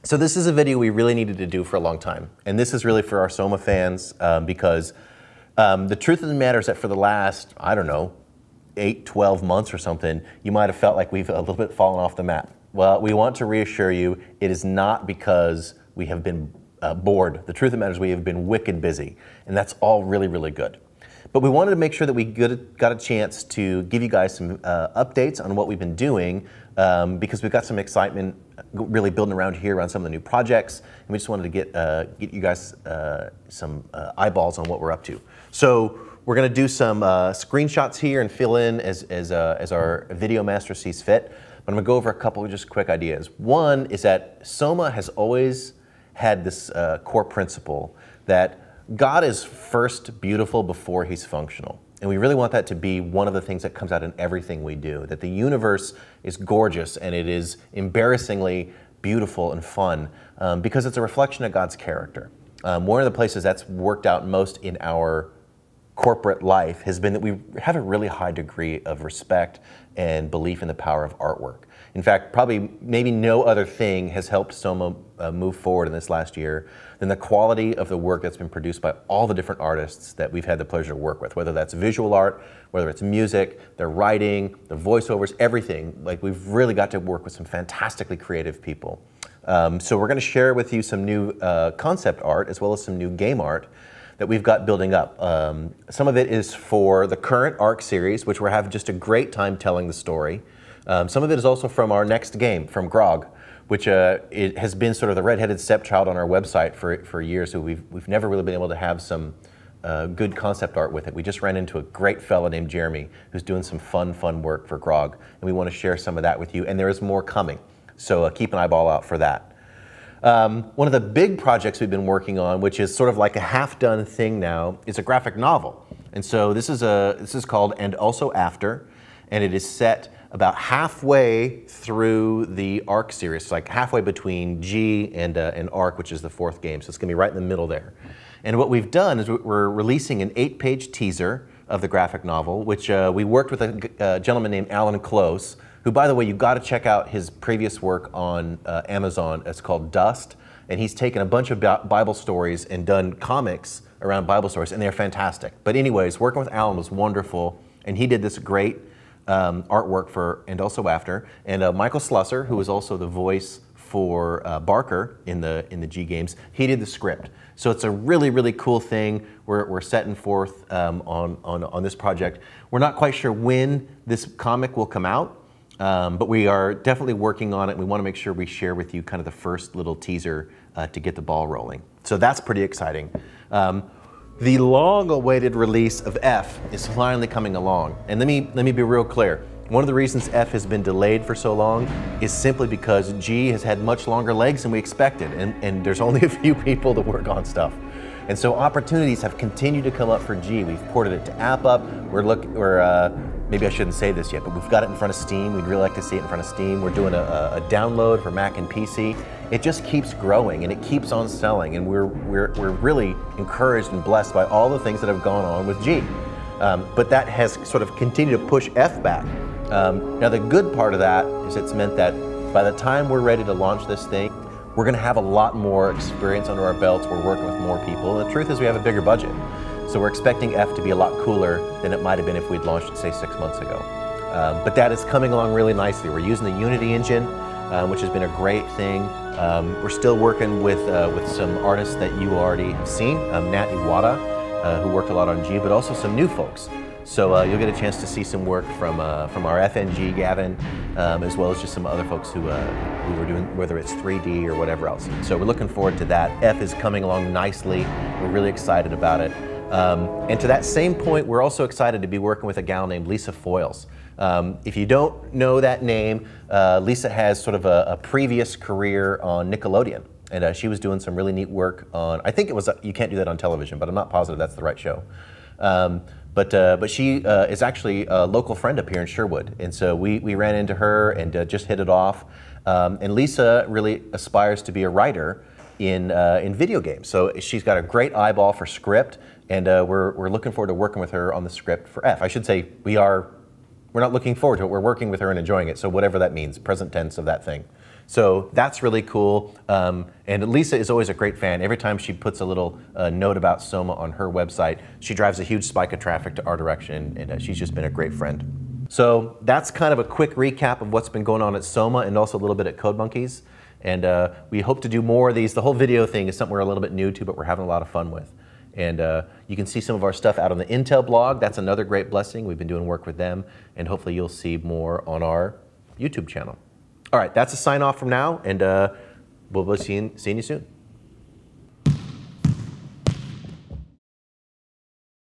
So this is a video we really needed to do for a long time. And this is really for our Soma fans because the truth of the matter is that for the last, I don't know, 8, 12 months or something, you might have felt like we've a little bit fallen off the map. Well, we want to reassure you, it is not because we have been bored. The truth of the matter is we have been wicked busy, and that's all really, really good. But we wanted to make sure that we got a chance to give you guys some updates on what we've been doing because we've got some excitement really building around here around some of the new projects, and we just wanted to get you guys some eyeballs on what we're up to. So we're going to do some screenshots here and fill in as our video master sees fit. But I'm going to go over a couple of just quick ideas. One is that Soma has always had this core principle that God is first beautiful before he's functional. And we really want that to be one of the things that comes out in everything we do, that the universe is gorgeous and it is embarrassingly beautiful and fun because it's a reflection of God's character. One of the places that's worked out most in our corporate life has been that we have a really high degree of respect and belief in the power of artwork. In fact, probably maybe no other thing has helped Soma move forward in this last year than the quality of the work that's been produced by all the different artists that we've had the pleasure to work with, whether that's visual art, whether it's music, their writing, the voiceovers, everything. Like, we've really got to work with some fantastically creative people. So we're going to share with you some new concept art as well as some new game art that we've got building up. Some of it is for the current ARC series, which we're having just a great time telling the story. Some of it is also from our next game, from Grog, which it has been sort of the redheaded stepchild on our website for years. So we've never really been able to have some good concept art with it. We just ran into a great fella named Jeremy who's doing some fun work for Grog, and we want to share some of that with you. And there is more coming, so keep an eyeball out for that. One of the big projects we've been working on, which is sort of like a half-done thing now, is a graphic novel. And so this is called And Also After, and it is set about halfway through the ARC series, so like halfway between G and ARC, which is the 4th game. So it's going to be right in the middle there. And what we've done is we're releasing an 8-page teaser of the graphic novel, which we worked with a gentleman named Alan Close, who, by the way, you've got to check out his previous work on Amazon. It's called Dust, and he's taken a bunch of Bible stories and done comics around Bible stories, and they're fantastic. But anyways, working with Alan was wonderful, and he did this great artwork for And Also After. And Michael Slusser, who is also the voice for Barker in the G games, he did the script. So it's a really cool thing. We're setting forth on this project. We're not quite sure when this comic will come out, but we are definitely working on it. We want to make sure we share with you kind of the first little teaser to get the ball rolling. So that's pretty exciting. The long-awaited release of F is finally coming along. And let me be real clear. One of the reasons F has been delayed for so long is simply because G has had much longer legs than we expected, and there's only a few people to work on stuff. And so opportunities have continued to come up for G. We've ported it to AppUp. Maybe I shouldn't say this yet, but we've got it in front of Steam. We'd really like to see it in front of Steam. We're doing a download for Mac and PC. It just keeps growing and it keeps on selling, and we're really encouraged and blessed by all the things that have gone on with G. But that has sort of continued to push F back. Now the good part of that is it's meant that by the time we're ready to launch this thing, we're going to have a lot more experience under our belts. We're working with more people. And the truth is we have a bigger budget. So we're expecting F to be a lot cooler than it might have been if we'd launched it, say, 6 months ago. But that is coming along really nicely. We're using the Unity engine, which has been a great thing. We're still working with some artists that you already have seen, Nat Iwata, who worked a lot on G, but also some new folks. So you'll get a chance to see some work from our FNG, Gavin, as well as just some other folks who were doing, whether it's 3D or whatever else. So we're looking forward to that. F is coming along nicely. We're really excited about it. And to that same point, we're also excited to be working with a gal named Lisa Foyles. If you don't know that name, Lisa has sort of a previous career on Nickelodeon. And she was doing some really neat work on, I think it was, you can't do that on television, but I'm not positive that's the right show. But she is actually a local friend up here in Sherwood. And so we ran into her and just hit it off. And Lisa really aspires to be a writer in video games. So she's got a great eyeball for script, and we're looking forward to working with her on the script for F. I should say we're not looking forward to it, we're working with her and enjoying it, so whatever that means, present tense of that thing. So that's really cool. And Lisa is always a great fan. Every time she puts a little note about Soma on her website, she drives a huge spike of traffic to our direction, and she's just been a great friend. So that's kind of a quick recap of what's been going on at Soma and also a little bit at Code Monkeys. And we hope to do more of these. The whole video thing is something we're a little bit new to, but we're having a lot of fun with. And you can see some of our stuff out on the Intel blog. That's another great blessing. We've been doing work with them, and hopefully you'll see more on our YouTube channel. All right, that's a sign off from now, and we'll be seeing you soon.